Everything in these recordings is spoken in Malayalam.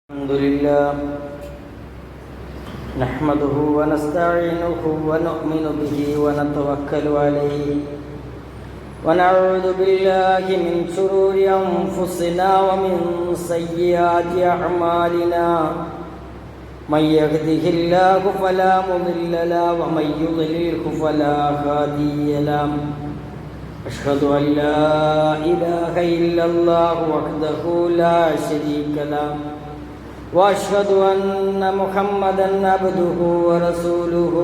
الحمد لله نحمده ونستعينه ونؤمن به ونتوكل عليه ونعوذ بالله من شرور أنفسنا ومن سيئات أعمالنا من يهده الله فلا مضل له ومن يضلله فلا هادي له أشهد أن لا إله إلا الله وحده لا شريك له وأشهد أن محمدًا عبده ورسوله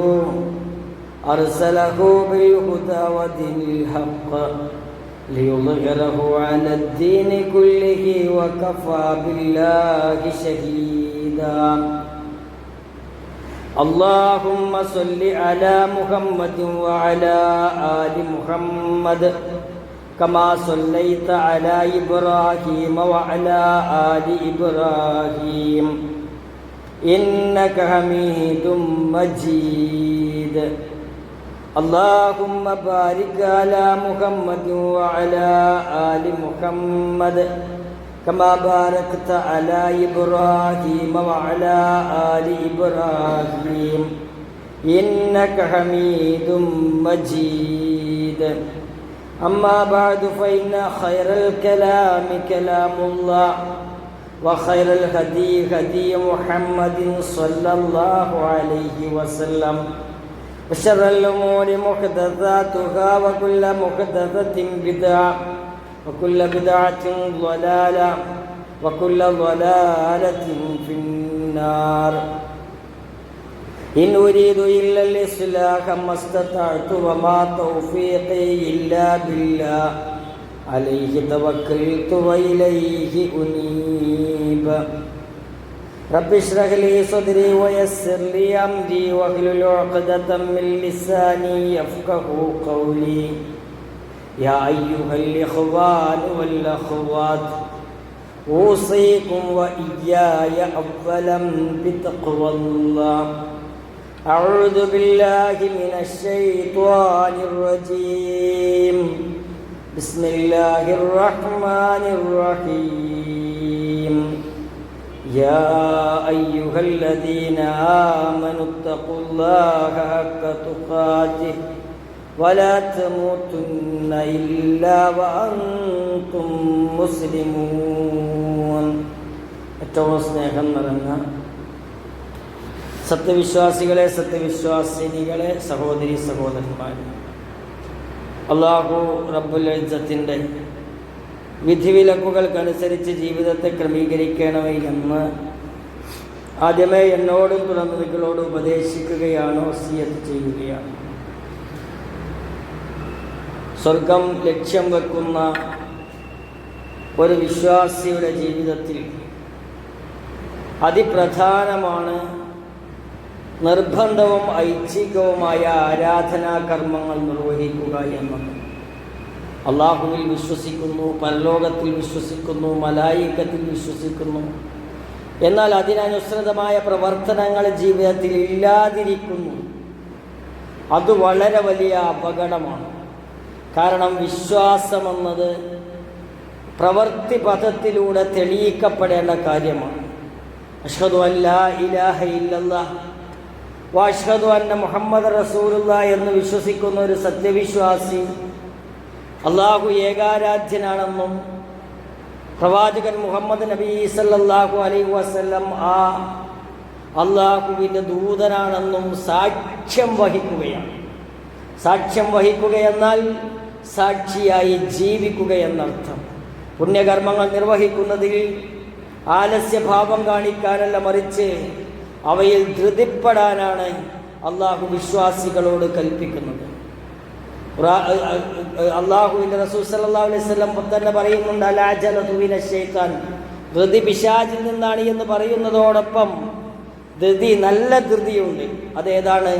أرسله بالهدى ودين الحق ليظهره على الدين كله وكفى بالله شهيدا اللهم صل على محمد وعلى آل محمد كما صليت على إبراهيم وعلى آل إبراهيم إنك حميد مجيد اللهم بارك على محمد وعلى آل محمد كما باركت على إبراهيم وعلى آل إبراهيم إنك حميد مجيد أما بعد فإن خير الكلام كلام الله وخير الهدي هدي محمد صلى الله عليه وسلم وشر الأمور محدثاتها وكل محدثة بدعة وكل بدعة ضلالة وكل ضلالة في النار إن أريد إلا الإصلاح ما استطعت وما توفيقي إلا بالله عليه توكلت وإليه أنيب رب اشرح لي صدري ويسر لي أمري واحلل عقدة من لساني يفقهوا قولي يا أيها الإخوان والأخوات أوصيكم وإياي أولا بتقوى الله أعوذ بالله من الشيطان الرجيم بسم الله الرحمن الرحيم يا أيها الذين آمنوا اتقوا الله حق تقاته ولا تموتن إلا وأنتم مسلمون ഏറ്റവും സ്നേഹം നിറഞ്ഞ സത്യവിശ്വാസികളെ സത്യവിശ്വാസിനികളെ സഹോദരി സഹോദരന്മാരെ, അല്ലാഹു റബ്ബുൽ ഇസ്സത്തിൻ്റെ വിധിവിലക്കുകൾക്കനുസരിച്ച് ജീവിതത്തെ ക്രമീകരിക്കണമേ എന്ന് ആദ്യമേ എന്നോടും തുടർന്ന് നിങ്ങളോട് ഉപദേശിക്കുകയാണ്, വസിയത്ത് ചെയ്യുകയാണ്. സ്വർഗം ലക്ഷ്യം വെക്കുന്ന ഒരു വിശ്വാസിയുടെ ജീവിതത്തിൽ അതിപ്രധാനമാണ് നിർബന്ധവും ഐച്ഛികവുമായ ആരാധനാ കർമ്മങ്ങൾ നിർവഹിക്കുക എന്നത്. അള്ളാഹുവിൽ വിശ്വസിക്കുന്നു, പരലോകത്തിൽ വിശ്വസിക്കുന്നു, മലായികത്തിൽ വിശ്വസിക്കുന്നു. എന്നാൽ അതിനനുസൃതമായ പ്രവർത്തനങ്ങൾ ജീവിതത്തിൽ ഇല്ലാതിരിക്കുന്നു. അത് വളരെ വലിയ അപകടമാണ്. കാരണം വിശ്വാസമെന്നത് പ്രവൃത്തി പദത്തിലൂടെ തെളിയിക്കപ്പെടേണ്ട കാര്യമാണ്. അഷ്ഹദു അല്ലാ ഇലാഹ ഇല്ലല്ലാഹ് വഅഷ്ഹദു അന്ന മുഹമ്മദ് റസൂലുള്ളാഹ് എന്ന് വിശ്വസിക്കുന്ന ഒരു സത്യവിശ്വാസി അള്ളാഹു ഏകാരാധ്യനാണെന്നും പ്രവാചകൻ മുഹമ്മദ് നബി സല്ലല്ലാഹു അലൈഹി വസല്ലം ആ അള്ളാഹുവിൻ്റെ ദൂതനാണെന്നും സാക്ഷ്യം വഹിക്കുകയാണ്. സാക്ഷ്യം വഹിക്കുക എന്നാൽ സാക്ഷിയായി ജീവിക്കുക എന്നർത്ഥം. പുണ്യകർമ്മങ്ങൾ നിർവഹിക്കുന്നതിൽ ആലസ്യഭാവം കാണിക്കാനല്ല, മറിച്ച് അവയിൽ ധൃതിപ്പെടാനാണ് അള്ളാഹു വിശ്വാസികളോട് കൽപ്പിക്കുന്നത്. അള്ളാഹുവിൻ്റെ റസൂൽ സല്ലല്ലാഹു അലൈഹി വസല്ലം തന്നെ പറയുന്നുണ്ട്, അലാജലതു മിനശ്ശൈത്താൻ, ധൃതി പിശാചിൽ നിന്നാണ് എന്ന് പറയുന്നതോടൊപ്പം ധൃതി, നല്ല ധൃതിയുണ്ട്. അതേതാണ്?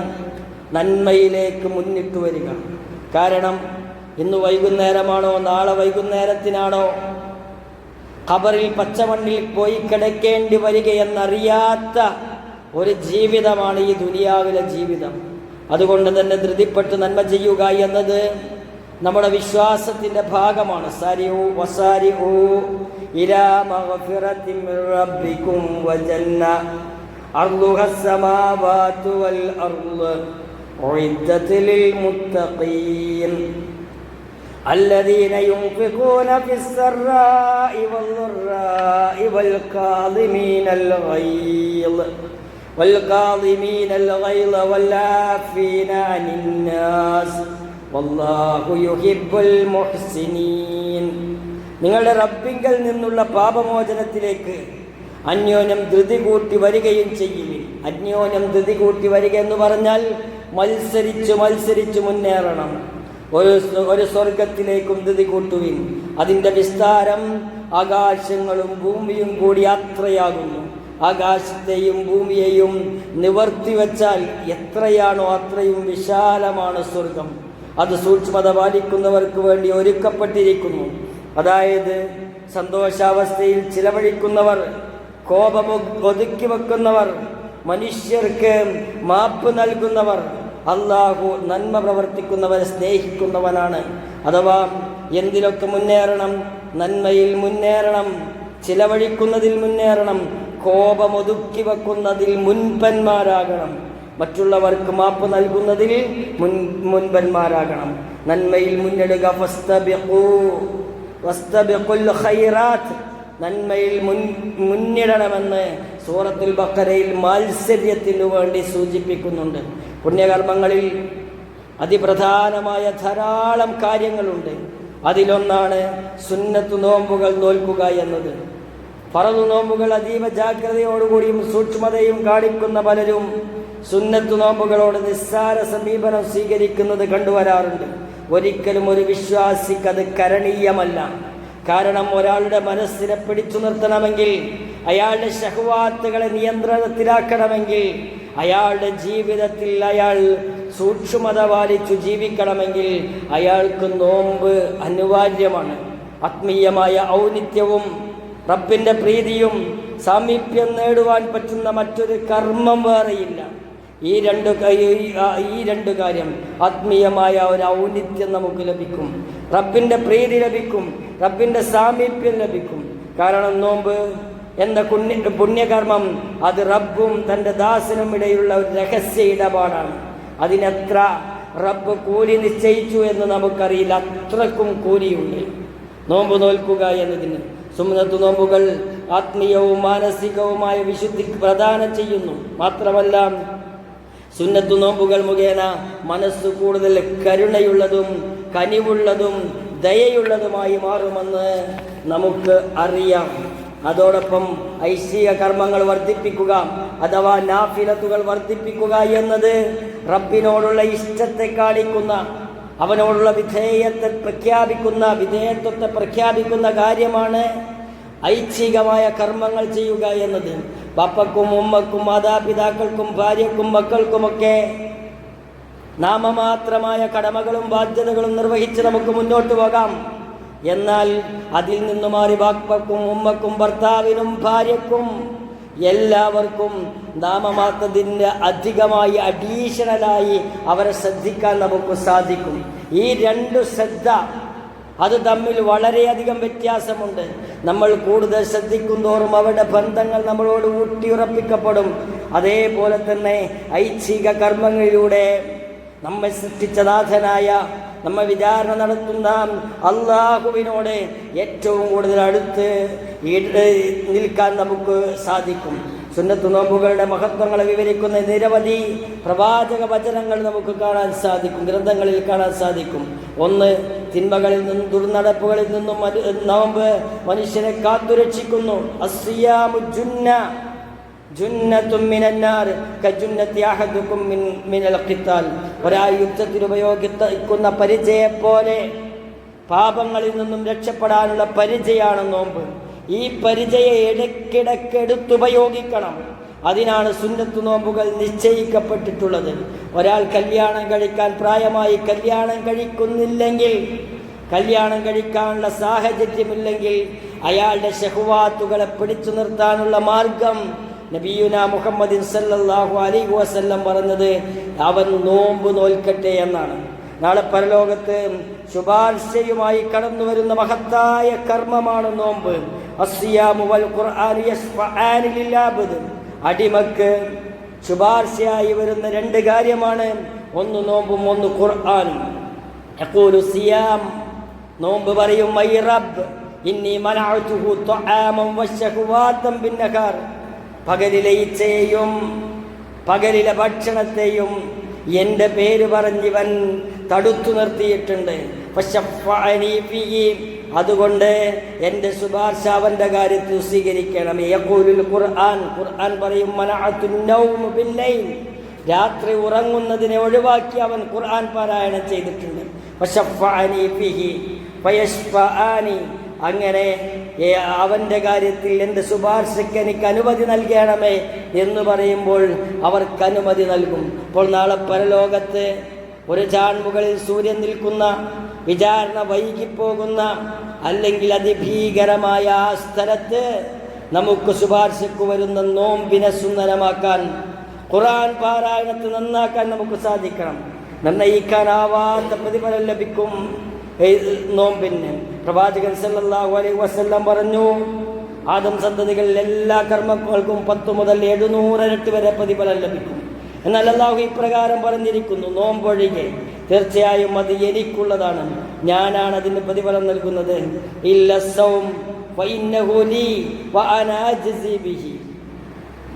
നന്മയിലേക്ക് മുന്നിട്ട് വരിക. കാരണം ഇന്ന് വൈകുന്നേരമാണോ നാളെ വൈകുന്നേരത്തിനാണോ ഖബറിൽ പച്ചമണ്ണിൽ പോയി കിടക്കേണ്ടി വരികയെന്നറിയാത്ത ഒരു ജീവിതമാണ് ഈ ദുനിയാവിലെ ജീവിതം. അതുകൊണ്ട് തന്നെ ധൃതിപ്പെട്ട് നന്മ ചെയ്യുക എന്നത് നമ്മുടെ വിശ്വാസത്തിൻ്റെ ഭാഗമാണ്. സരിഉ വസാരിഉ ഇലാ മഗ്ഫിറത്തിൻ മിർ റബ്ബിക്കും വജന്ന അർളുഹസ് സമാവാതു വൽ അർള് ഉഇദ്ദത് ലിൽ മുത്തഖീൻ الذين ينفقون في السراء والضراء والكاظمين الغيظ والعافين عن الناس والله يحب المحسنين. നിങ്ങളുടെ റബ്ബിങ്കൽ നിന്നുള്ള പാപമോചനത്തിലേക്ക് അന്യോന്യം ധൃതി കൂട്ടി വരികയും ചെയ്യുവിൻ. അന്യോന്യം ധൃതി കൂട്ടി വരിക എന്ന് പറഞ്ഞാൽ മത്സരിച്ചു മുന്നേറണം. ഒരു സ്വർഗത്തിലേക്കും ധൃതി കൂട്ടുവിൻ. അതിൻ്റെ വിസ്താരം ആകാശങ്ങളും ഭൂമിയും കൂടി അത്രയാകുന്നു. ആകാശത്തെയും ഭൂമിയെയും നിവർത്തി വച്ചാൽ എത്രയാണോ അത്രയും വിശാലമാണ് സ്വർഗം. അത് സൂക്ഷ്മത പാലിക്കുന്നവർക്ക് വേണ്ടി ഒരുക്കപ്പെട്ടിരിക്കുന്നു. അതായത് സന്തോഷാവസ്ഥയിൽ ചിലവഴിക്കുന്നവർ, കോപം ഒതുക്കി വെക്കുന്നവർ, മനുഷ്യർക്ക് മാപ്പ് നൽകുന്നവർ, അള്ളാഹു നന്മ പ്രവർത്തിക്കുന്നവരെ സ്നേഹിക്കുന്നവനാണ്. അഥവാ എന്തിലൊക്കെ മുന്നേറണം? നന്മയിൽ മുന്നേറണം, ചിലവഴിക്കുന്നതിൽ മുന്നേറണം, കോപമൊതുക്കി വെക്കുന്നതിൽ മുൻപന്മാരാകണം, മറ്റുള്ളവർക്ക് മാപ്പ് നൽകുന്നതിൽ മുൻപന്മാരാകണം, നന്മയിൽ മുന്നിടുക. വസ്തബിഖുൽ ഖൈറാത്ത്, നന്മയിൽ മുന്നിടണമെന്ന് സൂറത്തുൽ ബഖറയിൽ മത്സര്യത്തിനു വേണ്ടി സൂചിപ്പിക്കുന്നുണ്ട്. പുണ്യകർമ്മങ്ങളിൽ അതിപ്രധാനമായ ധാരാളം കാര്യങ്ങളുണ്ട്. അതിലൊന്നാണ് സുന്നത്തു നോമ്പുകൾ നോൽക്കുക എന്നത്. ഫറദ് നോമ്പുകൾ അതീവ ജാഗ്രതയോടുകൂടിയും സൂക്ഷ്മതയും കാണിക്കുന്ന പലരും സുന്നത്തു നോമ്പുകളോട് നിസ്സാര സമീപനം സ്വീകരിക്കുന്നത് കണ്ടുവരാറുണ്ട്. ഒരിക്കലും ഒരു വിശ്വാസിക്കത് കരണീയമല്ല. കാരണം ഒരാളുടെ മനസ്സിനെ പിടിച്ചു നിർത്തണമെങ്കിൽ, അയാളുടെ ശഹ്വാത്തുകളെ നിയന്ത്രണത്തിലാക്കണമെങ്കിൽ, അയാളുടെ ജീവിതത്തിൽ അയാൾ സൂക്ഷ്മത പാലിച്ചു ജീവിക്കണമെങ്കിൽ അയാൾക്ക് നോമ്പ് അനിവാര്യമാണ്. ആത്മീയമായ ഔന്നിത്യവും റബ്ബിൻ്റെ പ്രീതിയും സാമീപ്യം നേടുവാൻ പറ്റുന്ന മറ്റൊരു കർമ്മം വേറെയില്ല. ഈ രണ്ട് കാര്യം, ആത്മീയമായ ഒരു ഔന്നിത്യം നമുക്ക് ലഭിക്കും, റബ്ബിൻ്റെ പ്രീതി ലഭിക്കും, റബ്ബിൻ്റെ സാമീപ്യം ലഭിക്കും. കാരണം നോമ്പ് എന്ന പുണ്യകർമ്മം അത് റബ്ബും തൻ്റെ ദാസനും ഇടയിലുള്ള ഒരു രഹസ്യ ഇടപാടാണ്. അതിനെത്ര റബ്ബ് കൂലി നിശ്ചയിച്ചു എന്ന് നമുക്കറിയില്ല. അത്രക്കും കൂലിയുണ്ട് നോമ്പ് നോൽക്കുക എന്നതിന്. സുന്നത്ത് നോമ്പുകൾ ആത്മീയവും മാനസികവുമായ വിശുദ്ധി പ്രദാനം ചെയ്യുന്നു. മാത്രമല്ല സുന്നത്തു നോമ്പുകൾ മുഖേന മനസ്സ് കൂടുതൽ കരുണയുള്ളതും കനിവുള്ളതും ദയയുള്ളതുമായി മാറുമെന്ന് നമുക്ക് അറിയാം. അതോടൊപ്പം ഐശ്വര്യ കർമ്മങ്ങൾ വർദ്ധിപ്പിക്കുക അഥവാ നാഫിലത്തുകൾ വർദ്ധിപ്പിക്കുക എന്നത് റബ്ബിനോടുള്ള ഇഷ്ടത്തെ കാണിക്കുന്ന, അവനോടുള്ള വിധേയത്വത്തെ പ്രഖ്യാപിക്കുന്ന കാര്യമാണ് ഐച്ഛികമായ കർമ്മങ്ങൾ ചെയ്യുക എന്നത്. ബാപ്പക്കും ഉമ്മക്കും മാതാപിതാക്കൾക്കും ഭാര്യക്കും മക്കൾക്കുമൊക്കെ നാമമാത്രമായ കടമകളും ബാധ്യതകളും നിർവഹിച്ച് നമുക്ക് മുന്നോട്ട് പോകാം. എന്നാൽ അതിൽ നിന്നു മാറി ബാപ്പക്കും ഉമ്മക്കും ഭർത്താവിനും ഭാര്യക്കും എല്ലാവർക്കും നാമമാത്രത്തിന് അധികമായി അഡീഷണലായി അവരെ ശ്രദ്ധിക്കാൻ നമുക്ക് സാധിക്കും. ഈ രണ്ടു ശ്രദ്ധ അത് തമ്മിൽ വളരെയധികം വ്യത്യാസമുണ്ട്. നമ്മൾ കൂടുതൽ ശ്രദ്ധിക്കുന്തോറും അവരുടെ ബന്ധങ്ങൾ നമ്മളോട് ഊട്ടിയുറപ്പിക്കപ്പെടും. അതേപോലെ തന്നെ ഐച്ഛിക കർമ്മങ്ങളിലൂടെ നമ്മെ സൃഷ്ടിച്ച നാഥനായ, നമ്മെ വിചാരണ നടത്തുന്ന അള്ളാഹുവിനോട് ഏറ്റവും കൂടുതൽ അടുത്ത് നിൽക്കാൻ നമുക്ക് സാധിക്കും. സുന്നത്ത് നോമ്പുകളുടെ മഹത്വങ്ങളെ വിവരിക്കുന്ന നിരവധി പ്രവാചക വചനങ്ങൾ നമുക്ക് കാണാൻ സാധിക്കും, ഗ്രന്ഥങ്ങളിൽ കാണാൻ സാധിക്കും. ഒന്ന്, തിന്മകളിൽ നിന്നും ദുർനടപ്പുകളിൽ നിന്നും നോമ്പ് മനുഷ്യനെ കാത്തുരക്ഷിക്കുന്നു. അസ്സിയാമു ജുന്നത്തും മിനന്നാർ കജുന്നത്തി അഹദുക്കും മിനൽ ഖിത്താൽ. ഒരാൾ യുദ്ധത്തിൽ ഉപയോഗിക്കുന്ന പരിചയപോലെ പാപങ്ങളിൽ നിന്നും രക്ഷപ്പെടാനുള്ള പരിചയമാണ് നോമ്പ്. ഈ പരിചയം ഇടയ്ക്കിടയ്ക്ക് എടുത്തുപയോഗിക്കണം. അതിനാണ് സുന്നത്ത് നോമ്പുകൾ നിശ്ചയിക്കപ്പെട്ടിട്ടുള്ളത്. ഒരാൾ കല്യാണം കഴിക്കാൻ പ്രായമായി കല്യാണം കഴിക്കുന്നില്ലെങ്കിൽ, കല്യാണം കഴിക്കാനുള്ള സാഹചര്യമില്ലെങ്കിൽ, അയാളുടെ ശഹ്വാത്തുകളെ പിടിച്ചു നിർത്താനുള്ള മാർഗം നബിയുന മുഹമ്മദ് സല്ലല്ലാഹു അലൈഹി വസല്ലം പറഞ്ഞത് അവൻ നോമ്പ് നോൽക്കട്ടെ എന്നാണ്. നാളെ പരലോകത്ത് ശുപാർശയുമായി കടന്നു വരുന്ന മഹത്തായ കർമ്മമാണ് നോമ്പ്. അസ്സിയാമു വൽ ഖുർആനു യശ്ഫഅാനി ലിൽ അബ്ദ്. അടിമക്ക് ശുപാർശയായി വരുന്ന രണ്ട് കാര്യമാണ്, ഒന്ന് നോമ്പും ഒന്ന് ഖുർആനും. യഖൂലു സിയാം, നോമ്പ് പറയും, ഐ റബ്ബ് ഇന്നി മനഅതുഹു തആമൻ വശഹവാതൻ ബിന്നഹാർ. പകലിലെ ഇച്ഛയെയും പകലിലെ ഭക്ഷണത്തെയും എൻ്റെ പേര് പറഞ്ഞിവൻ തടുത്തു നിർത്തിയിട്ടുണ്ട്. ഫശഫഅനി ഫീഹി, അതുകൊണ്ട് എൻ്റെ ശുപാർശ അവൻ്റെ കാര്യത്തിൽ സ്വീകരിക്കണം. യഖൂലുൽ ഖുർആൻ, ഖുർആൻ പറയും, മനഅതുൻ നൗമ ബില്ലൈൽ, രാത്രി ഉറങ്ങുന്നതിനെ ഒഴിവാക്കി അവൻ ഖുർആൻ പാരായണം ചെയ്തിട്ടുണ്ട്. ഫശഫഅനി ഫീഹി ഫയശ്ഫഅനി, അങ്ങനെ അവൻ്റെ കാര്യത്തിൽ എൻ്റെ ശുപാർശയ്ക്ക് എനിക്ക് അനുമതി നൽകണമേ എന്ന് പറയുമ്പോൾ അവർക്ക് അനുമതി നൽകും. അപ്പോൾ നാളെ പരലോകത്ത് ഒരു ചാൺമുകളിൽ സൂര്യൻ നിൽക്കുന്ന, വിചാരണ വൈകിപ്പോകുന്ന, അല്ലെങ്കിൽ അതിഭീകരമായ ആ സ്ഥലത്ത് നമുക്ക് ശുപാർശയ്ക്ക് വരുന്ന നോമ്പിനെ സുന്ദരമാക്കാൻ, ഖുർആൻ പാരായണത്തെ നന്നാക്കാൻ നമുക്ക് സാധിക്കണം. നിർണ്ണയിക്കാനാവാത്ത പ്രതിഫലം ലഭിക്കും നോമ്പിന്. പ്രവാചകൻ സല്ലല്ലാഹു അലൈഹി വസല്ലം പറഞ്ഞു, ആദം സന്തതികളിൽ എല്ലാ കർമ്മങ്ങൾക്കും 10 മുതൽ 700 ഇരട്ടി വരെ പ്രതിഫലം ലഭിക്കും. എന്നാൽ അല്ലാഹു ഇപ്രകാരം പറഞ്ഞിരിക്കുന്നു, നോമ്പൊഴികെ തീർച്ചയായും അത് എനിക്കുള്ളതാണ്, ഞാനാണ് അതിന് പ്രതിഫലം നൽകുന്നത്. ഇല്ല സൗം ഫഇന്നഹു ലീ വഅനാ അജ്സി ബിഹി,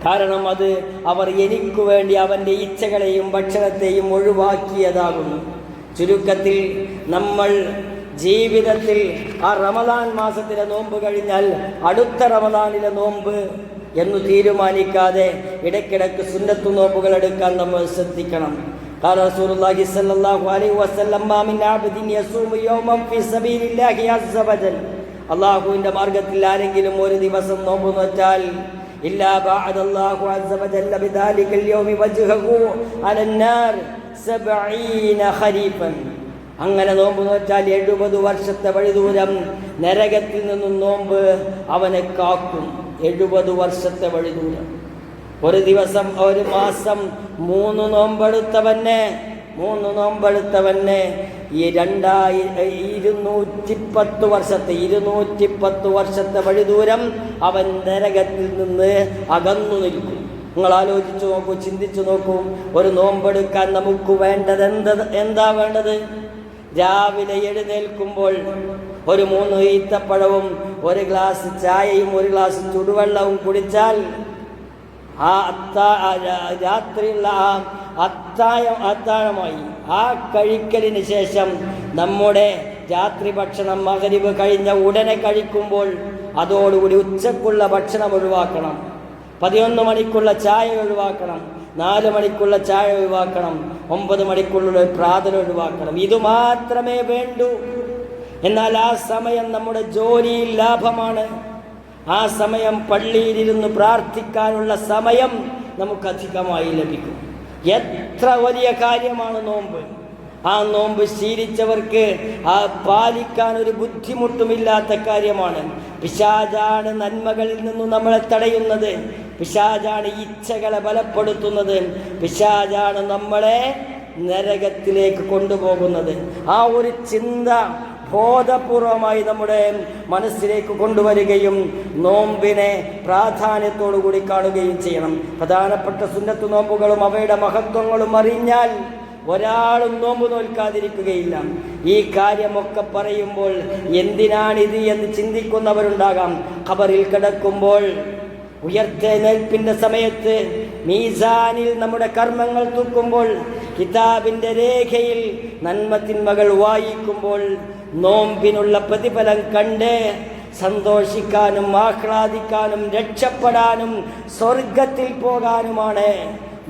കാരണം അത് അവർ എനിക്ക് വേണ്ടി അവൻ്റെ ഇച്ഛകളെയും ഭക്ഷണത്തെയും ഒഴിവാക്കിയതാകുന്നു. ചുരുക്കത്തിൽ നമ്മൾ ജീവിതത്തിൽ ആ റമദാൻ മാസത്തിലെ നോമ്പ് കഴിഞ്ഞാൽ അടുത്ത റമദാനിലെ നോമ്പ് എന്ന് തീരുമാനിക്കാതെ ഇടയ്ക്കിടയ്ക്ക് സുന്നത്തു നോമ്പുകൾ എടുക്കാൻ നമ്മൾ ശ്രദ്ധിക്കണം. ഖാല റസൂലുള്ളാഹി സ്വല്ലല്ലാഹു അലൈഹി വസല്ലം, മാ മിൻ അബ്ദിൻ യസൂമു യൗമൻ ഫീ സബീലില്ലാഹി അസ്സ വജൽ, അല്ലാഹുവിൻ്റെ മാർഗ്ഗത്തിൽ ആരെങ്കിലും ഒരു ദിവസം നോമ്പ് നോറ്റാൽ, ഇല്ലാ ബഅദല്ലാഹു അസ്സ വജല്ല ബിദാലികൽ യൗമി വജ്ഹഹു അലന്നാർ 70 ഖരീഫൻ, അങ്ങനെ നോമ്പ് നോറ്റാൽ 70 വർഷത്തെ വഴിദൂരം നരകത്തിൽ നിന്നും നോമ്പ് അവനെ കാക്കും. 70 വർഷത്തെ വഴിദൂരം. ഒരു ദിവസം, ഒരു മാസം 3 നോമ്പെടുത്തവനെ ഈ 210 വർഷത്തെ വഴിദൂരം അവൻ നരകത്തിൽ നിന്ന് അകന്നു നിൽക്കും. നിങ്ങൾ ആലോചിച്ചു നോക്കൂ, ചിന്തിച്ചു നോക്കൂ. ഒരു നോമ്പെടുക്കാൻ നമുക്ക് വേണ്ടത് എന്താ വേണ്ടത്? രാവിലെ എഴുന്നേൽക്കുമ്പോൾ ഒരു 3 ഈത്തപ്പഴവും 1 ഗ്ലാസ് ചായയും 1 ഗ്ലാസ് ചുടുവെള്ളവും കുടിച്ചാൽ രാത്രിയുള്ള അത്താഴമായി ആ കഴിക്കലിന് ശേഷം നമ്മുടെ രാത്രി ഭക്ഷണം മഗ്‌രിബ് കഴിഞ്ഞ ഉടനെ കഴിക്കുമ്പോൾ അതോടുകൂടി ഉച്ചക്കുള്ള ഭക്ഷണം ഒഴിവാക്കണം. 11 മണിക്കുള്ള ചായ ഒഴിവാക്കണം, 4 മണിക്കുള്ള ചായ ഒഴിവാക്കണം, 9 മണിക്കുള്ള പ്രാതൽ ഒഴിവാക്കണം. ഇതുമാത്രമേ വേണ്ടൂ. എന്നാൽ ആ സമയം നമ്മുടെ ജോലിയിൽ ലാഭമാണ്. ആ സമയം പള്ളിയിലിരുന്ന് പ്രാർത്ഥിക്കാനുള്ള സമയം നമുക്കധികമായി ലഭിക്കും. എത്ര വലിയ കാര്യമാണ് നോമ്പ്! ആ നോമ്പ് ശീലിച്ചവർക്ക് ആ പാലിക്കാൻ ഒരു ബുദ്ധിമുട്ടുമില്ലാത്ത കാര്യമാണ്. പിശാചാണ് നന്മകളിൽ നിന്നും നമ്മളെ തടയുന്നത്, പിശാചാണ് ഇച്ഛകളെ ബലപ്പെടുത്തുന്നത്, പിശാചാണ് നമ്മളെ നരകത്തിലേക്ക് കൊണ്ടുപോകുന്നത്. ആ ഒരു ചിന്ത ബോധപൂർവമായി നമ്മുടെ മനസ്സിലേക്ക് കൊണ്ടുവരികയും നോമ്പിനെ പ്രാധാന്യത്തോടു കൂടി കാണുകയും ചെയ്യണം. പ്രധാനപ്പെട്ട സുന്നത്ത് നോമ്പുകളും അവയുടെ മഹത്വങ്ങളും അറിഞ്ഞാൽ ഒരാളും നോമ്പ് നോൽക്കാതിരിക്കുകയില്ല. ഈ കാര്യമൊക്കെ പറയുമ്പോൾ എന്തിനാണിത് എന്ന് ചിന്തിക്കുന്നവരുണ്ടാകാം. ഖബറിൽ കിടക്കുമ്പോൾ, ഉയർത്തെഴുന്നേൽപ്പിൻ്റെ സമയത്ത് മീസാനിൽ നമ്മുടെ കർമ്മങ്ങൾ തൂക്കുമ്പോൾ, കിതാബിൻ്റെ രേഖയിൽ നന്മത്തിന്മകൾ വായിക്കുമ്പോൾ നോമ്പിനുള്ള പ്രതിഫലം കണ്ട് സന്തോഷിക്കാനും ആഹ്ലാദിക്കാനും രക്ഷപ്പെടാനും സ്വർഗത്തിൽ പോകാനുമാണ്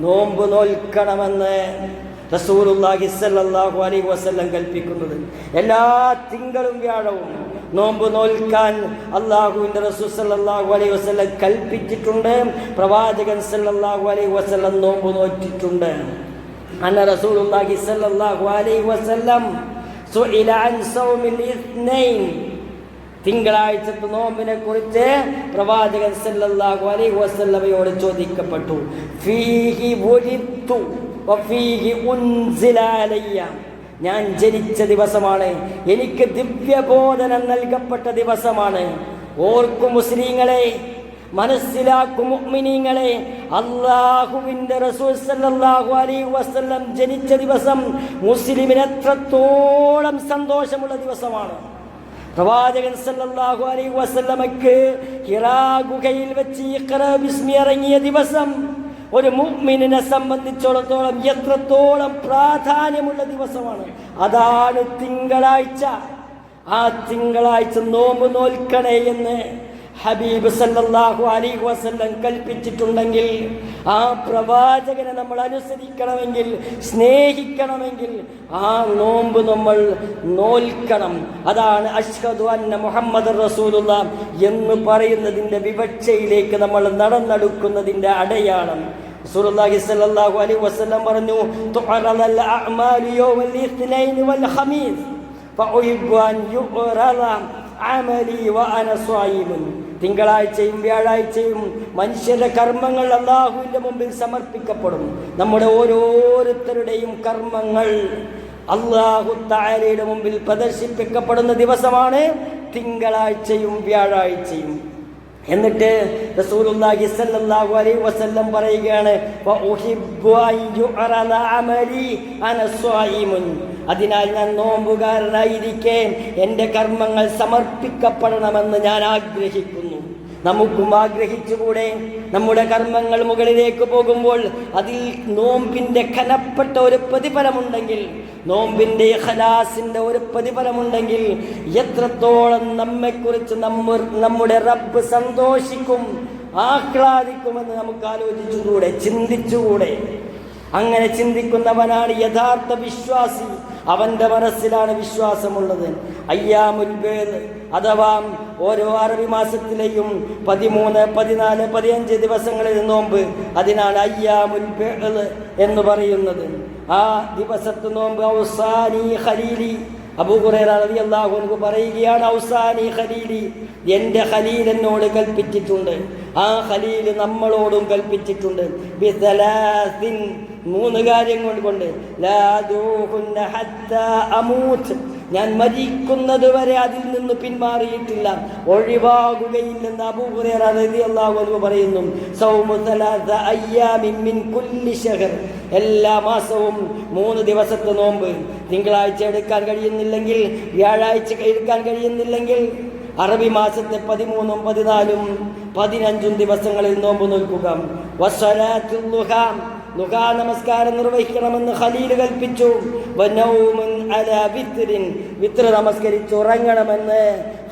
നോമ്പ് നോൽക്കണമെന്ന് റസൂലുള്ളാഹി സ്വല്ലല്ലാഹു അലൈഹി വസല്ലം കൽപ്പിക്കുന്നത്. എല്ലാ തിങ്കളും വ്യാഴവും നോമ്പ് നോൽക്കാൻ അല്ലാഹുവിൻ്റെ റസൂൽ സ്വല്ലല്ലാഹു അലൈഹി വസല്ലം കൽപ്പിച്ചിട്ടുണ്ട്. പ്രവാചകൻ സ്വല്ലല്ലാഹു അലൈഹി വസല്ലം നോമ്പ് നോറ്റിട്ടുണ്ട്. അന്ന റസൂലുള്ളാഹി സ്വല്ലല്ലാഹു അലൈഹി വസല്ലം സുഇല അൻ സൗമിൽ ഇത്നൈൻ, തിങ്കളാഴ്ചത്തെ നോമ്പിനെ കുറിച്ച് പ്രവാചകൻ സല്ലല്ലാഹു അലൈഹി വസല്ലമയോട് ചോദിക്കപ്പെട്ടു. ഫീഹി വുലിദ്തു വഫീഹി ഉൻസില അലയ്യ, ഞാൻ ജനിച്ച ദിവസമാണ്, എനിക്ക് ദിവ്യബോധനം നൽകപ്പെട്ട ദിവസമാണ്. ഓർക്കും മുസ്ലിങ്ങളെ, മനസ്സിലാക്കും മുഅ്മിനീങ്ങളെ, അല്ലാഹുവിന്റെ റസൂൽ സല്ലല്ലാഹു അലൈഹി വസല്ലം ജനിച്ച ദിവസം മുസ്ലിമിന് എത്രത്തോളം സന്തോഷമുള്ള ദിവസമാണ്. പ്രവാചകൻ സല്ലല്ലാഹു അലൈഹി വസല്ലമക്ക് ഹിറാ ഗുഹയിൽ വെച്ച് ഇഖ്റാ ബിസ്മി ഇറങ്ങിയ ദിവസം ഒരു മുഅ്മിനിനെ സംബന്ധിച്ചിടത്തോളം എത്രത്തോളം പ്രാധാന്യമുള്ള ദിവസമാണ്. അതാണ് തിങ്കളാഴ്ച. ആ തിങ്കളാഴ്ച നോമ്പ് നോൽക്കണേ എന്ന് ഹബീബ് സല്ലല്ലാഹു അലൈഹി വസല്ലം കൽപ്പിച്ചിട്ടുണ്ടെങ്കിൽ, ആ പ്രവാചകനെ നമ്മൾ അനുസരിക്കണമെങ്കിൽ, സ്നേഹിക്കണമെങ്കിൽ ആ നോമ്പ് നമ്മൾ നോൽക്കണം. അതാണ് അഷ്ഹദു അന്ന മുഹമ്മദ് റസൂലുള്ളാഹ് എന്ന് പറയുന്നതിൻ്റെ വിവക്ഷയിലേക്ക് നമ്മൾ നടന്നെടുക്കുന്നതിൻ്റെ അടയാളം. റസൂലുള്ളാഹി സ്വല്ലല്ലാഹു അലൈഹി വസല്ലം പറഞ്ഞു, തുഅറദൽ അഅ്മാലു യൗമൽ ഇത്നൈൻ വൽ ഖമീസ് ഫഉഹിബ്ബു അൻ യുഅറദ അമലി വഅന സ്വൈമുൻ. തിങ്കളാഴ്ചയും വ്യാഴാഴ്ചയും മനുഷ്യരുടെ കർമ്മങ്ങൾ അല്ലാഹുവിൻ്റെ മുമ്പിൽ സമർപ്പിക്കപ്പെടും. നമ്മുടെ ഓരോരുത്തരുടെയും കർമ്മങ്ങൾ അല്ലാഹു തആലയുടെ മുമ്പിൽ പ്രദർശിപ്പിക്കപ്പെടുന്ന ദിവസമാണ് തിങ്കളാഴ്ചയും വ്യാഴാഴ്ചയും. എന്നിട്ട് റസൂലുള്ളാഹി സ്വല്ലല്ലാഹു അലൈഹി വസല്ലം പറയുകയാണ്, വഉഹിബ്ബു അൻ യുഅറദ അമലി അന സ്വൈമുൻ. അതിനാൽ ഞാൻ നോമ്പുകാരനായിരിക്കെ എൻ്റെ കർമ്മങ്ങൾ സമർപ്പിക്കപ്പെടണമെന്ന് ഞാൻ ആഗ്രഹിക്കുന്നു. നമുക്കും ആഗ്രഹിച്ചുകൂടെ? നമ്മുടെ കർമ്മങ്ങൾ മുകളിലേക്ക് പോകുമ്പോൾ അതിൽ നോമ്പിൻ്റെ ഖനപ്പെട്ട ഒരു പ്രതിഫലമുണ്ടെങ്കിൽ, നോമ്പിൻ്റെ ഇഖ്ലാസിൻ്റെ ഒരു പ്രതിഫലമുണ്ടെങ്കിൽ എത്രത്തോളം നമ്മെക്കുറിച്ച് നമ്മുടെ റബ്ബ് സന്തോഷിക്കും, ആഹ്ലാദിക്കുമെന്ന് നമുക്ക് ആലോചിച്ചുകൂടെ, ചിന്തിച്ചുകൂടെ? അങ്ങനെ ചിന്തിക്കുന്നവനാണ് യഥാർത്ഥ വിശ്വാസി. അവൻ്റെ മനസ്സിലാണ് വിശ്വാസമുള്ളത്. അയ്യാമുൽ ബീദ് അഥവാ ഓരോ അറബി മാസത്തിലെയും 13, 14, 15 ദിവസങ്ങളിൽ നോമ്പ്, അതിനാണ് അയ്യാമുൽ ബീദ് എന്ന് പറയുന്നത്. ആ ദിവസത്തെ നോമ്പ് ഔസാനി ഖലീലി, അബൂ ഹുറൈറ റളിയല്ലാഹു അൻഹു പറയുകയാണ്, ഔസാനി ഖലീലി, എൻ്റെ ഖലീൽ എന്നോട് കൽപ്പിച്ചിട്ടുണ്ട്. ആ ഖലീൽ നമ്മളോടും കൽപ്പിച്ചിട്ടുണ്ട്. ബിസലാസിൻ, 3 കാര്യങ്ങൾ കൊണ്ട്. ലാ ദൂഹുന്ന ഹത്താ അമൂത്ത്, ഞാൻ മരിക്കുന്നത് വരെ അതിൽ നിന്ന് പിന്മാറിയിട്ടില്ല, ഒഴിവാകുകയില്ലെന്ന് അബൂ ഹുറൈറ റളിയല്ലാഹു അൻഹു പറയുന്നു. സൗമു 3 അയ്യാമിൻ മിൻ കുല്ലി ശഹർ, എല്ലാ മാസവും 3 ദിവസത്തെ നോമ്പ്. തിങ്കളാഴ്ച എടുക്കാൻ കഴിയുന്നില്ലെങ്കിൽ, വ്യാഴാഴ്ച എടുക്കാൻ കഴിയുന്നില്ലെങ്കിൽ, അറബി മാസത്തെ 13, 14, 15 ദിവസങ്ങളിൽ നോമ്പ് നോൽക്കുക. വസ്സലാത്തുൽ ളുഹാ, ളുഹാ നമസ്കാരം നിർവഹിക്കണമെന്ന് ഖലീൽ കൽപ്പിച്ചു. വനൗമുൻ അലാ വിത്രിൻ, വിത്ര നമസ്കരിച്ച് ഉറങ്ങണമെന്ന്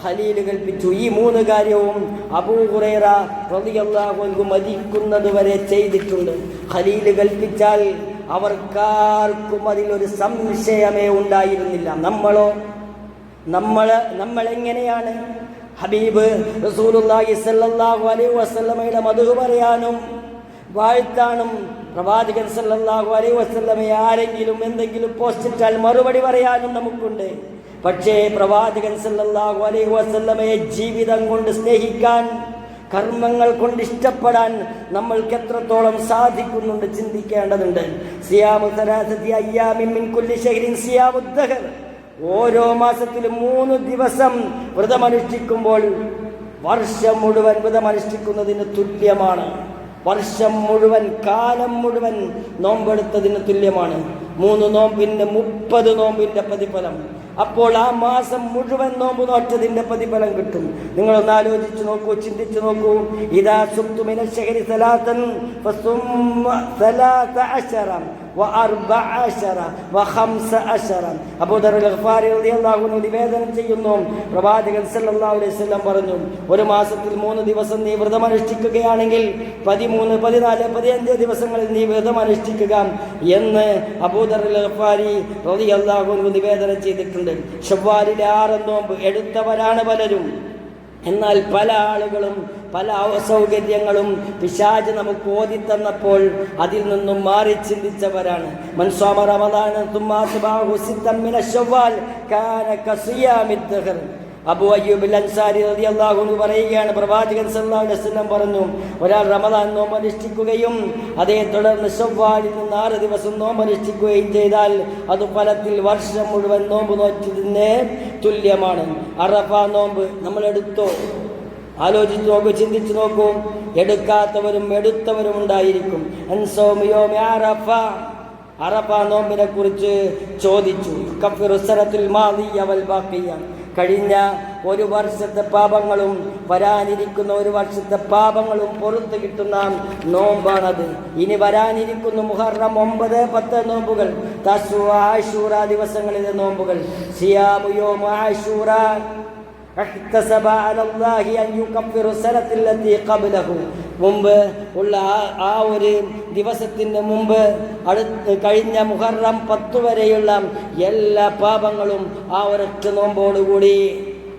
ഖലീൽ കൽപ്പിച്ചു. ഈ 3 കാര്യവും അബൂ ഹുറൈറ റളിയല്ലാഹു അൻഹു മരിക്കുന്നത് വരെ ചെയ്തിട്ടുണ്ട്. ഖലീൽ കൽപ്പിച്ചാൽ അവർക്കാർക്കും അതിലൊരു സംശയമേ ഉണ്ടായിരുന്നില്ല. നമ്മൾ എങ്ങനെയാണ് ഹബീബ് റസൂലുള്ളാഹി സ്വല്ലല്ലാഹു അലൈഹി വസല്ലമയുടെ മദ്ഹ് പറയാനും വാഴ്ത്താനും പ്രവാചകൻ സല്ലല്ലാഹു അലൈഹി വസല്ലമയെ ആരെങ്കിലും എന്തെങ്കിലും പോസ്റ്റിട്ടാൽ മറുപടി പറയാനും നമുക്കുണ്ട്. പക്ഷേ പ്രവാചകൻ സല്ലല്ലാഹു അലൈഹി വസല്ലമയെ ജീവിതം കൊണ്ട് സ്നേഹിക്കാൻ, കർമ്മങ്ങൾ കൊണ്ട് ഇഷ്ടപ്പെടാൻ നമ്മൾക്ക് എത്രത്തോളം സാധിക്കുന്നുണ്ട് ചിന്തിക്കേണ്ടതുണ്ട്. സിയാമു 3 അയ്യാമിൻ മിൻ കുല്ലി ശഹ്രിൻ സിയാമുദ് ദഹർ, ഓരോ മാസത്തിലും 3 ദിവസം വ്രതമനുഷ്ഠിക്കുമ്പോൾ വർഷം മുഴുവൻ വ്രതമനുഷ്ഠിക്കുന്നതിന് തുല്യമാണ്. വർഷം മുഴുവൻ, കാലം മുഴുവൻ നോമ്പെടുത്തതിന് തുല്യമാണ്. 3 നോമ്പിന് 30 നോമ്പിൻ്റെ പ്രതിഫലം. അപ്പോൾ ആ മാസം മുഴുവൻ നോമ്പ് നോറ്റതിൻ്റെ പ്രതിഫലം കിട്ടും. നിങ്ങളൊന്ന് ആലോചിച്ച് നോക്കൂ, ചിന്തിച്ചു നോക്കൂ. ഇദാ സുബ്തു മിനൽ ശഹരി സലാത്തൻ ഫസുമ്മ 13 و14 و15. അബൂ ദർ അൽ-ഗിഫാരി റളിയല്ലാഹു അൻഹു നിവേദനം ചെയ്യുന്നു, പ്രവാചകൻ സല്ലല്ലാഹു അലൈഹി വസല്ലം പറഞ്ഞു, ഒരു മാസത്തിൽ 3 ദിവസം നീ വ്രതമനുഷ്ഠിക്കുകയാണെങ്കിൽ 13, 14, 15 ദിവസങ്ങളിൽ നീ വ്രതമനുഷ്ഠിക്കുക എന്ന് അബൂ ദർ അൽ-ഗിഫാരി റളിയല്ലാഹു അൻഹു നിവേദനം ചെയ്തിട്ടുണ്ട്. ശവ്വാലിലെ 6 നോമ്പ് എടുത്തവരാണ് പലരും. എന്നാൽ പല ആളുകളും പല സൗകര്യങ്ങളും പിശാച് നമുക്ക് ഓതിത്തന്നപ്പോൾ അതിൽ നിന്നും മാറി ചിന്തിച്ചവരാണ്. മൻ സ്വമ റമദാന തുമ്മ അത്ബഅഹു സിത്തൻ മിന ശവ്വാൽ കാന കസിയാമിദ് ദഹർ. അബൂ അയ്യൂബ് അൻസാരി റളിയല്ലാഹു അൻഹു പറയുകയാണ്, പ്രവാചകൻ സല്ലല്ലാഹു അലൈഹി വസല്ലം പറഞ്ഞു, ഒരാൾ റമദാൻ നോമ്പ് അനുഷ്ഠിക്കുകയും അതേ തുടർന്ന് ശവ്വാലിൽ നിന്ന് 6 ദിവസം നോമ്പ് അനുഷ്ഠിക്കുകയും ചെയ്താൽ അത് ഫലത്തിൽ വർഷം മുഴുവൻ നോമ്പ് നോറ്റതിന് തുല്യമാണ്. അറഫ നോമ്പ് നമ്മൾ എടുത്തോ? ആലോചിച്ച് നോക്കൂ, ചിന്തിച്ചു നോക്കൂ. എടുക്കാത്തവരും എടുത്തവരും ഉണ്ടായിരിക്കും. അറഫ നോമ്പിനെ കുറിച്ച് ചോദിച്ചു. കഴിഞ്ഞ ഒരു വർഷത്തെ പാപങ്ങളും വരാനിരിക്കുന്ന ഒരു വർഷത്തെ പാപങ്ങളും പുറത്തു കിട്ടുന്ന നോമ്പാണത്. ഇനി വരാനിരിക്കുന്ന മുഹറം 9, 10 നോമ്പുകൾ, തസ്വ, ആശൂറ ദിവസങ്ങളിലെ നോമ്പുകൾ. സിയാമു യൗമ ആശൂറ മുമ്പ് ഉള്ള ആ ഒരു ദിവസത്തിന് മുമ്പ് കഴിഞ്ഞ മുഹറം 10 വരെയുള്ള എല്ലാ പാപങ്ങളും ആ ഒരൊറ്റ നോമ്പോടുകൂടി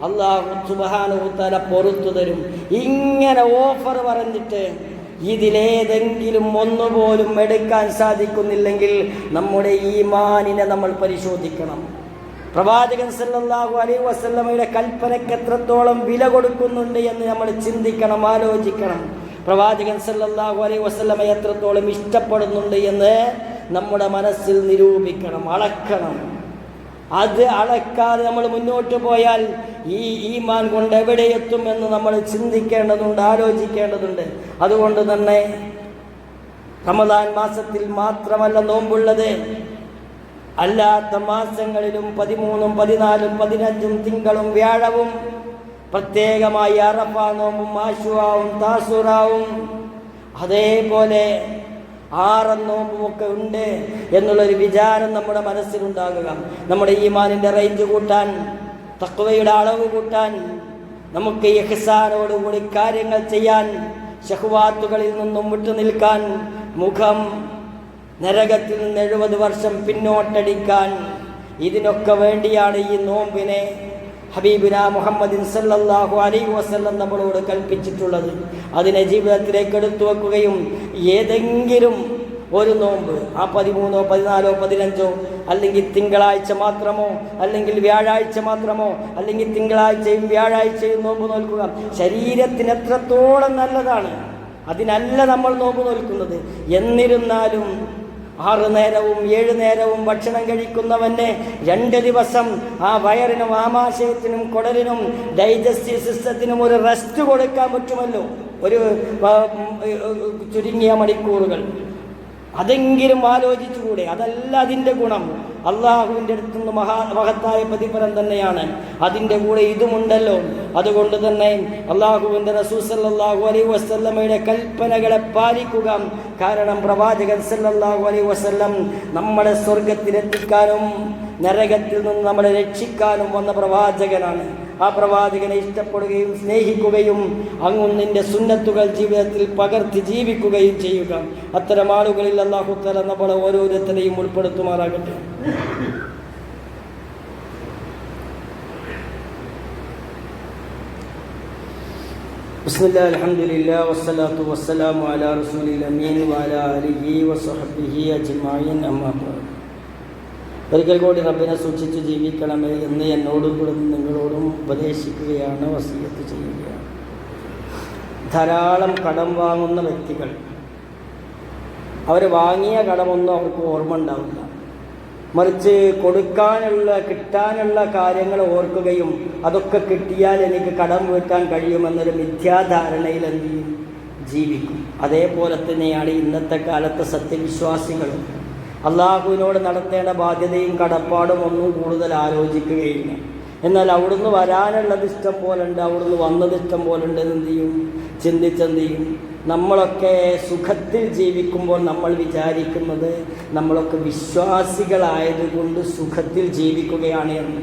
അല്ലാഹു സുബ്ഹാനഹു തആല പൊറുത്തു തരും. ഇങ്ങനെ ഓഫർ പറഞ്ഞിട്ട് ഇതിലേതെങ്കിലും ഒന്നുപോലും എടുക്കാൻ സാധിക്കുന്നില്ലെങ്കിൽ നമ്മുടെ ഈമാനിനെ നമ്മൾ പരിശോധിക്കണം. പ്രവാചകൻ സല്ലല്ലാഹു അലൈഹി വസല്ലമയുടെ കൽപ്പനയ്ക്ക് എത്രത്തോളം വില കൊടുക്കുന്നുണ്ട് എന്ന് നമ്മൾ ചിന്തിക്കണം, ആലോചിക്കണം. പ്രവാചകൻ സല്ലല്ലാഹു അലൈഹി വസല്ലമ എത്രത്തോളം ഇഷ്ടപ്പെടുന്നുണ്ട് എന്ന് നമ്മുടെ മനസ്സിൽ നിരൂപിക്കണം, അളക്കണം. അത് അളക്കാതെ നമ്മൾ മുന്നോട്ട് പോയാൽ ഈ ഈമാൻ കൊണ്ട് എവിടെ എത്തുമെന്ന് നമ്മൾ ചിന്തിക്കേണ്ടതുണ്ട്, ആലോചിക്കേണ്ടതുണ്ട്. അതുകൊണ്ട് തന്നെ റമദാൻ മാസത്തിൽ മാത്രമല്ല നോമ്പുള്ളത്, അല്ലാത്ത മാസങ്ങളിലും 13, 14, 15 തിങ്കളും വ്യാഴവും പ്രത്യേകമായി അറഫ നോമ്പും ആശുറാവും താസുറാവും അതേപോലെ 6 നോമ്പും ഒക്കെ ഉണ്ട് എന്നുള്ളൊരു വിചാരം നമ്മുടെ മനസ്സിലുണ്ടാകുക. നമ്മുടെ ഈമാനിൻ്റെ റേഞ്ച് കൂട്ടാൻ, തഖ്വയുടെ അളവ് കൂട്ടാൻ, നമുക്ക് ഇഹ്സാനോടുകൂടി കാര്യങ്ങൾ ചെയ്യാൻ, ശഹ്വാത്തുകളിൽ നിന്നും വിട്ടുനിൽക്കാൻ, മുഖം നരകത്തിൽ നിന്ന് 70 വർഷം പിന്നോട്ടടിക്കാൻ, ഇതിനൊക്കെ വേണ്ടിയാണ് ഈ നോമ്പിനെ ഹബീബുനാ മുഹമ്മദിൻ സല്ലല്ലാഹു അലൈഹി വസല്ലം നമ്മളോട് കൽപ്പിച്ചിട്ടുള്ളത്. അതിനെ ജീവിതത്തിലേക്ക് എടുത്തു വെക്കുകയും ഏതെങ്കിലും ഒരു നോമ്പ്, ആ 13, 14, 15 അല്ലെങ്കിൽ തിങ്കളാഴ്ച മാത്രമോ അല്ലെങ്കിൽ വ്യാഴാഴ്ച മാത്രമോ അല്ലെങ്കിൽ തിങ്കളാഴ്ചയും വ്യാഴാഴ്ചയും നോമ്പ് നോൽക്കുക ശരീരത്തിന് എത്രത്തോളം നല്ലതാണ്. അതിനല്ല നമ്മൾ നോമ്പ് നോൽക്കുന്നത്. എന്നിരുന്നാലും 6 നേരവും 7 നേരവും ഭക്ഷണം കഴിക്കുന്നവന് 2 ദിവസം ആ വയറിനും ആമാശയത്തിനും കുടലിനും ഡൈജസ്റ്റീവ് സിസ്റ്റത്തിനും ഒരു റെസ്റ്റ് കൊടുക്കാൻ പറ്റുമല്ലോ, ഒരു ചുരുങ്ങിയ മണിക്കൂറുകൾ. അതെങ്കിലും ആലോചിച്ചുകൂടെ? അതല്ല അതിൻ്റെ ഗുണം. അള്ളാഹുവിൻ്റെ അടുത്തുനിന്ന് മഹത്തായ പ്രതിഫലം തന്നെയാണ്. അതിൻ്റെ കൂടെ ഇതുമുണ്ടല്ലോ. അതുകൊണ്ട് തന്നെ അള്ളാഹുവിൻ്റെ റസൂൽ സല്ലല്ലാഹു അലൈഹി വസല്ലമയുടെ കൽപ്പനകളെ പാലിക്കുക. കാരണം പ്രവാചകൻ സല്ലല്ലാഹു അലൈഹി വസല്ലം നമ്മളെ സ്വർഗത്തിലെത്തിക്കാനും നരകത്തിൽ നിന്ന് നമ്മളെ രക്ഷിക്കാനും വന്ന പ്രവാചകനാണ്. ആ പ്രവാചകനെ ഇഷ്ടപ്പെടുകയും സ്നേഹിക്കുകയും അങ്ങുന്നിൻ്റെ സുന്നത്തുകൾ ജീവിതത്തിൽ പകർത്തി ജീവിക്കുകയും ചെയ്യുക. അത്തരം ആളുകളിൽ അല്ലാഹു തആല നമ്മളെ ഓരോരുത്തരെയും ഉൾപ്പെടുത്തുമാറാകട്ടെ. ബിസ്മില്ലാഹിൽ അൽഹംദുലില്ലാഹി വസ്സലാത്തു വസ്സലാമു അലാ റസൂലിൽ അമീൻ വഅലാ ആലിഹി വസഹ്ബിഹി അജ്മഈൻ. അമ്മാ ബഅദ്. ഒരിക്കൽ കൂടി റബ്ബിനെ സൂക്ഷിച്ച് ജീവിക്കണമേ എന്ന് എന്നോടും കൂടെ നിങ്ങളോടും ഉപദേശിക്കുകയാണ്, വസിയത്ത് ചെയ്യുകയാണ്. ധാരാളം കടം വാങ്ങുന്ന വ്യക്തികൾ, അവർ വാങ്ങിയ കടമൊന്നും അവർക്ക് ഓർമ്മ ഉണ്ടാവില്ല. മറിച്ച് കിട്ടാനുള്ള കാര്യങ്ങൾ ഓർക്കുകയും അതൊക്കെ കിട്ടിയാൽ എനിക്ക് കടം വീട്ടാൻ കഴിയുമെന്നൊരു മിഥ്യാധാരണയിൽ എന്ത് ചെയ്യും? ജീവിക്കും. അതേപോലെ തന്നെയാണ് ഇന്നത്തെ കാലത്തെ സത്യവിശ്വാസികളും. അള്ളാഹുവിനോട് നടത്തേണ്ട ബാധ്യതയും കടപ്പാടും ഒന്നും കൂടുതൽ ആലോചിക്കുകയില്ല. എന്നാൽ അവിടുന്ന് വരാനുള്ളത് ഇഷ്ടം പോലെ ഉണ്ട്, അവിടുന്ന് വന്നത് ഇഷ്ടം പോലെ ഉണ്ട്. എന്ത് ചെയ്യും? ചിന്തിച്ചെന്ത് ചെയ്യും? നമ്മളൊക്കെ സുഖത്തിൽ ജീവിക്കുമ്പോൾ നമ്മൾ വിചാരിക്കുന്നത് നമ്മളൊക്കെ വിശ്വാസികളായതുകൊണ്ട് സുഖത്തിൽ ജീവിക്കുകയാണ് എന്ന്.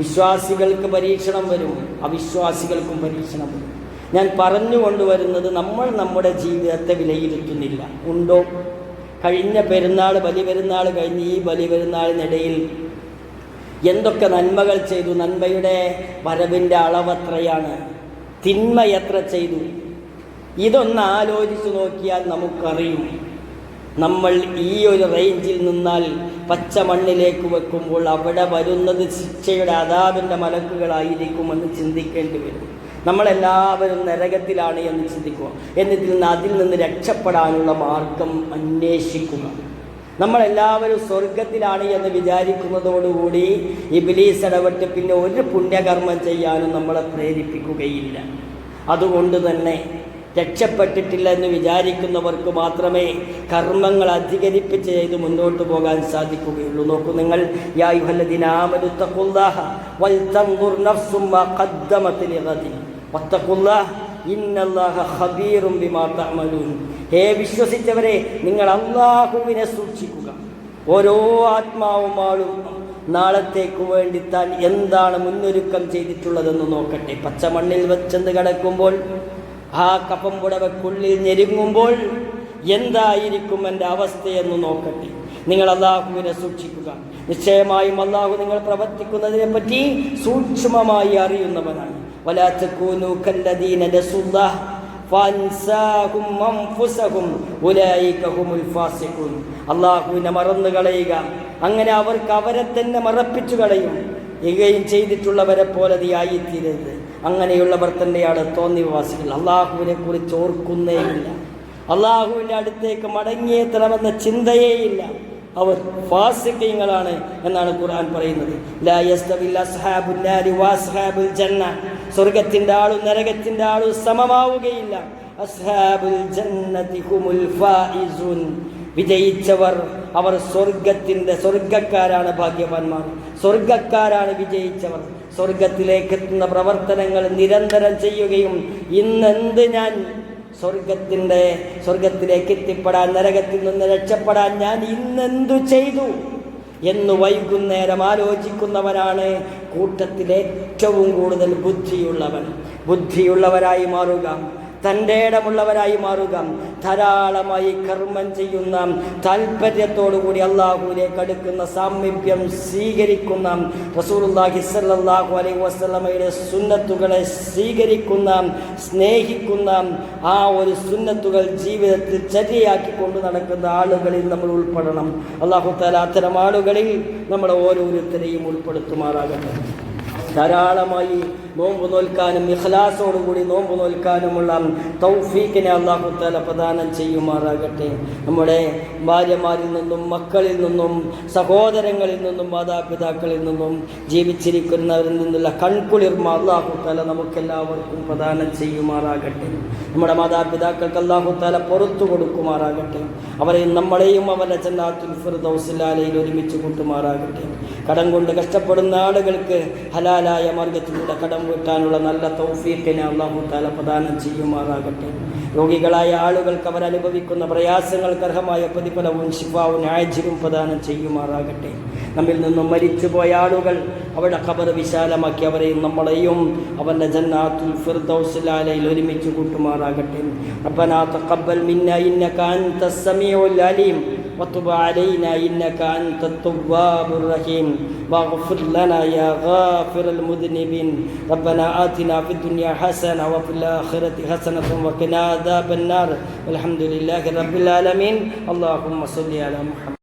വിശ്വാസികൾക്ക് പരീക്ഷണം വരും, അവിശ്വാസികൾക്കും പരീക്ഷണം വരും. ഞാൻ പറഞ്ഞുകൊണ്ടുവരുന്നത്, നമ്മൾ നമ്മുടെ ജീവിതത്തെ വിലയിരുത്തുന്നില്ല. ഉണ്ടോ? കഴിഞ്ഞ പെരുന്നാൾ, ബലിപെരുന്നാൾ കഴിഞ്ഞ് ഈ ബലിപെരുന്നാളിനിടയിൽ എന്തൊക്കെ നന്മകൾ ചെയ്തു? നന്മയുടെ വരവിൻ്റെ അളവെത്രയാണ്? തിന്മ എത്ര ചെയ്തു? ഇതൊന്ന് ആലോചിച്ച് നോക്കിയാൽ നമുക്കറിയും. നമ്മൾ ഈ ഒരു റേഞ്ചിൽ നിന്നാൽ പച്ച മണ്ണിലേക്ക് വെക്കുമ്പോൾ അവിടെ വരുന്നത് ശിക്ഷയുടെ അദാബിൻ്റെ മലക്കുകളായിരിക്കുമെന്ന് ചിന്തിക്കേണ്ടി വരും. നമ്മളെല്ലാവരും നരകത്തിലാണ് എന്ന് ചിന്തിക്കുക. എന്നിട്ട് അതിൽ നിന്ന് രക്ഷപ്പെടാനുള്ള മാർഗം അന്വേഷിക്കുക. നമ്മളെല്ലാവരും സ്വർഗത്തിലാണ് എന്ന് വിചാരിക്കുന്നതോടുകൂടി ഇബ്ലീസ് ഇടപെട്ട് പിന്നെ ഒരു പുണ്യകർമ്മം ചെയ്യാനും നമ്മളെ പ്രേരിപ്പിക്കുകയില്ല. അതുകൊണ്ട് തന്നെ രക്ഷപ്പെട്ടിട്ടില്ല എന്ന് വിചാരിക്കുന്നവർക്ക് മാത്രമേ കർമ്മങ്ങൾ അധികരിപ്പിച്ച് ചെയ്ത് മുന്നോട്ട് പോകാൻ സാധിക്കുകയുള്ളൂ. നോക്കൂ നിങ്ങൾ, യാ അയ്യുഹല്ലദീന ആമനൂ തഖുല്ലാഹ വൽതൻദുർ നഫ്സും മാ ഖദ്ദമത് ലിഗദിൻ വത്തഖുല്ലാഹ ഇന്നല്ലാഹ ഖബീറും ബിമാ തഅമലൂൻ. ഹേ വിശ്വസിച്ചവരെ, നിങ്ങൾ അല്ലാഹുവിനെ സൂക്ഷിക്കുക. ഓരോ ആത്മാവും നാളത്തേക്ക് വേണ്ടി താൻ എന്താണ് മുന്നൊരുക്കം ചെയ്തിട്ടുള്ളതെന്ന് നോക്കട്ടെ. പച്ചമണ്ണിൽ വെച്ചെന്ന് കിടക്കുമ്പോൾ, ആ കഫം പുടവക്കുള്ളിൽ ഞെരുങ്ങുമ്പോൾ എന്തായിരിക്കും എൻ്റെ അവസ്ഥയെന്ന് നോക്കട്ടെ. നിങ്ങൾ അല്ലാഹുവിനെ സൂക്ഷിക്കുക. നിശ്ചയമായും അല്ലാഹു നിങ്ങൾ പ്രവർത്തിക്കുന്നതിനെ പറ്റി സൂക്ഷ്മമായി അറിയുന്നവനാണ്. വലാ തകൂനൂ കല്ലദീന നസുല്ലാഹ ഫൻസാഹും അൻഫുസഹും ഉലൈക ഹുമുൽ ഫാസിഖൂൻ. അല്ലാഹുവിനെ മറന്നു കളയുക, അങ്ങനെ അവർക്ക് അവരെ തന്നെ മറപ്പിച്ചു കളയും ചെയ്തിട്ടുള്ളവരെ പോലെ നീ ആയിത്തീരരുത്. അങ്ങനെയുള്ളവർ തന്നെയാണ് തോന്നിവാസികൾ. അള്ളാഹുവിനെ കുറിച്ച് ഓർക്കുന്നേയില്ല, അള്ളാഹുവിൻ്റെ അടുത്തേക്ക് മടങ്ങിയെത്തണമെന്ന ചിന്തയേയില്ല. അവർ ഫാസിഖീങ്ങളാണ് എന്നാണ് ഖുർആൻ പറയുന്നത്. ലാ യസ്തവിൽ അസ്ഹാബുൻ നാരി വഅസ്ഹാബുൽ ജന്ന. സ്വർഗ്ഗത്തിൻ്റെ ആളും നരകത്തിൻ്റെ ആളും സമമാവുകയില്ല. അസ്ഹാബുൽ ജന്നതി ഹുമുൽ ഫായിസൂൻ. വിജയിച്ചവർ അവർ സ്വർഗക്കാരാണ്, ഭാഗ്യവാന്മാർ, സ്വർഗക്കാരാണ് വിജയിച്ചവർ. സ്വർഗത്തിലേക്ക് എത്തുന്ന പ്രവർത്തനങ്ങൾ നിരന്തരം ചെയ്യുകയും ഇന്നെന്ത് ഞാൻ സ്വർഗത്തിലേക്ക് എത്തിപ്പെടാൻ, നരകത്തിൽ നിന്ന് രക്ഷപ്പെടാൻ ഞാൻ ഇന്നെന്തു ചെയ്തു എന്ന് വൈകുന്നേരം ആലോചിക്കുന്നവരാണ് കൂട്ടത്തിൽ ഏറ്റവും കൂടുതൽ ബുദ്ധിയുള്ളവരായി മാറുക, തൻ്റെ ഇടമുള്ളവരായി മാറുക. ധാരാളമായി കർമ്മം ചെയ്യുന്ന, താല്പര്യത്തോടുകൂടി അള്ളാഹുവിലേക്ക് അടുക്കുന്ന, സാമീപ്യം സ്വീകരിക്കുന്ന, റസൂലുള്ളാഹി സ്വല്ലല്ലാഹു അലൈഹി വസല്ലമയുടെ സുന്നത്തുകളെ സ്വീകരിക്കുന്ന, സ്നേഹിക്കുന്ന, ആ ഒരു സുന്നത്തുകൾ ജീവിതത്തിൽ ചര്യയാക്കിക്കൊണ്ട് നടക്കുന്ന ആളുകളിൽ നമ്മൾ ഉൾപ്പെടണം. അല്ലാഹു തആല അത്തരം ആളുകളിൽ നമ്മളെ ഓരോരുത്തരെയും ഉൾപ്പെടുത്തുമാറാകട്ടെ. ധാരാളമായി നോമ്പ് നോൽക്കാനും ഇഖ്ലാസോടുകൂടി നോമ്പ് നോൽക്കാനുമുള്ള തൗഫീഖിനെ അല്ലാഹു തആല പ്രദാനം ചെയ്യുമാറാകട്ടെ. നമ്മുടെ ഭാര്യമാരിൽ നിന്നും, മക്കളിൽ നിന്നും, സഹോദരങ്ങളിൽ നിന്നും, മാതാപിതാക്കളിൽ നിന്നും, ജീവിച്ചിരിക്കുന്നവരിൽ നിന്നുള്ള കൺകുളിർമ അല്ലാഹു തആല നമുക്കെല്ലാവർക്കും പ്രദാനം ചെയ്യുമാറാകട്ടെ. നമ്മുടെ മാതാപിതാക്കൾക്ക് അല്ലാഹു തആല പുറത്തു കൊടുക്കുമാറാകട്ടെ. അവരെയും നമ്മളെയും അവരുടെ ജന്നാത്തുൽ ഫിർദൗസിൽ ആലയിൽ ഒരുമിച്ച് കൂട്ടുമാറാകട്ടെ. കടം കൊണ്ട് കഷ്ടപ്പെടുന്ന ആളുകൾക്ക് ഹലാലായ മാർഗത്തിലൂടെ കടം വീട്ടാനുള്ള നല്ല തൗഫീഖിനെ അല്ലാഹു തആല പ്രദാനം ചെയ്യുമാറാകട്ടെ. രോഗികളായ ആളുകൾക്ക് അവരനുഭവിക്കുന്ന പ്രയാസങ്ങൾക്ക് അർഹമായ പ്രതിഫലവും ശിഫാവും ആജിലും പ്രദാനം ചെയ്യുമാറാകട്ടെ. നമ്മിൽ നിന്നും മരിച്ചുപോയ ആളുകൾ അവരുടെ ഖബർ വിശാലമാക്കി അവരെയും നമ്മളെയും അവൻ്റെ ജന്നാത്തുൽ ഫിർദൗസിൽ ആലയിൽ ഒരുമിച്ച് കൂട്ടുമാറാകട്ടെ. റബ്ബനാ തഖബ്ബൽ മിന്നാ ഇന്നക അൻതസ് സമീഉൽ അലീം وتب علينا إنك أنت التواب الرحيم واغفر لنا يا غافر المذنبين. ربنا آتنا في الدنيا حسنة وفي الآخرة حسنة وقنا عذاب النار. والحمد لله رب العالمين. اللهم صل على محمد.